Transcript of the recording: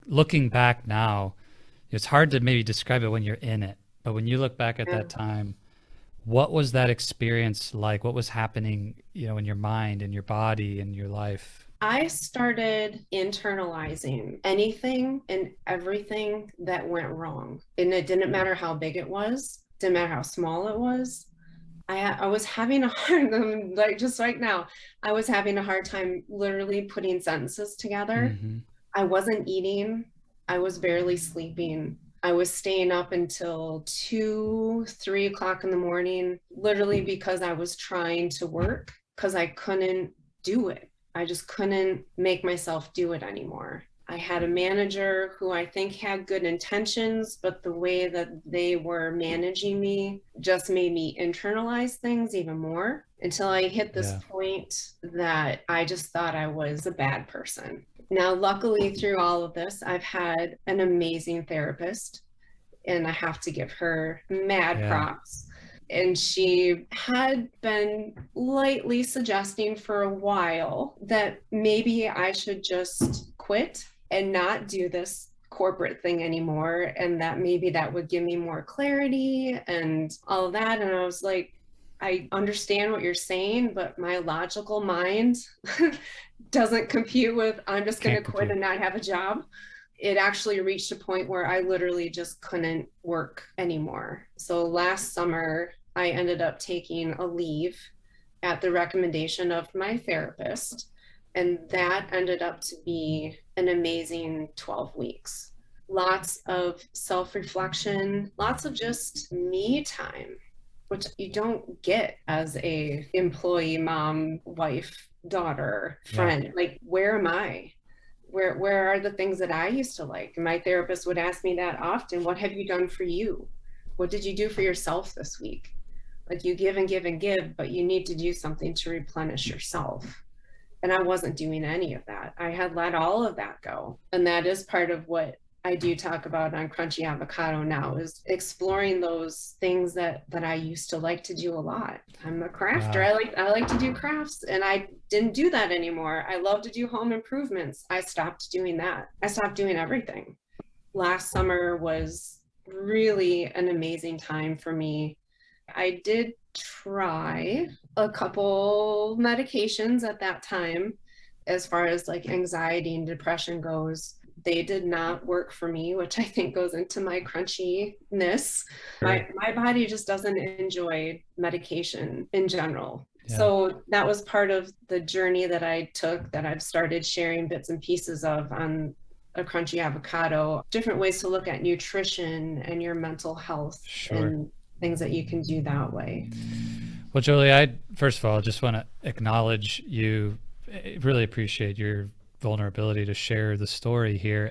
looking back now, it's hard to maybe describe it when you're in it, but when you look back at Yeah. that time, what was that experience like? What was happening, in your mind, in your body, in your life? I started internalizing anything and everything that went wrong. And it didn't matter how big it was, didn't matter how small it was. I was having a hard, like just right now, I was having a hard time literally putting sentences together. Hmm. I wasn't eating. I was barely sleeping. I was staying up until 2, 3 o'clock in the morning, literally because I was trying to work because I couldn't do it. I just couldn't make myself do it anymore. I had a manager who I think had good intentions, but the way that they were managing me just made me internalize things even more until I hit this Yeah. point that I just thought I was a bad person. Now, luckily, through all of this, I've had an amazing therapist, and I have to give her mad Yeah. props. And she had been lightly suggesting for a while that maybe I should just quit and not do this corporate thing anymore, and that maybe that would give me more clarity and all of that. And I was like, I understand what you're saying, but my logical mind doesn't compute with I'm just going to Can't quit compute. and not have a job. It actually reached a point where I literally just couldn't work anymore. So last summer, I ended up taking a leave at the recommendation of my therapist. And that ended up to be an amazing 12 weeks. Lots of self reflection, lots of just me time, which you don't get as a employee, mom, wife, daughter, Yeah. friend. Like, where am I? Where are the things that I used to like? My therapist would ask me that often. What have you done for you? What did you do for yourself this week? Like, you give and give and give, but you need to do something to replenish yourself. And I wasn't doing any of that. I had let all of that go. And that is part of what I do talk about on Crunchy Avocado now, is exploring those things that I used to like to do a lot. I'm a crafter. Wow. I like to do crafts, and I didn't do that anymore. I love to do home improvements. I stopped doing that. I stopped doing everything. Last summer was really an amazing time for me. I did try a couple medications at that time as far as like anxiety and depression goes. They did not work for me, which I think goes into my crunchiness. Sure. My body just doesn't enjoy medication in general. Yeah. So that was part of the journey that I took, that I've started sharing bits and pieces of on a crunchy avocado, different ways to look at nutrition and your mental health Sure. and things that you can do that way. Well, Jolie, I first of all just want to acknowledge you. Really appreciate your vulnerability to share the story here.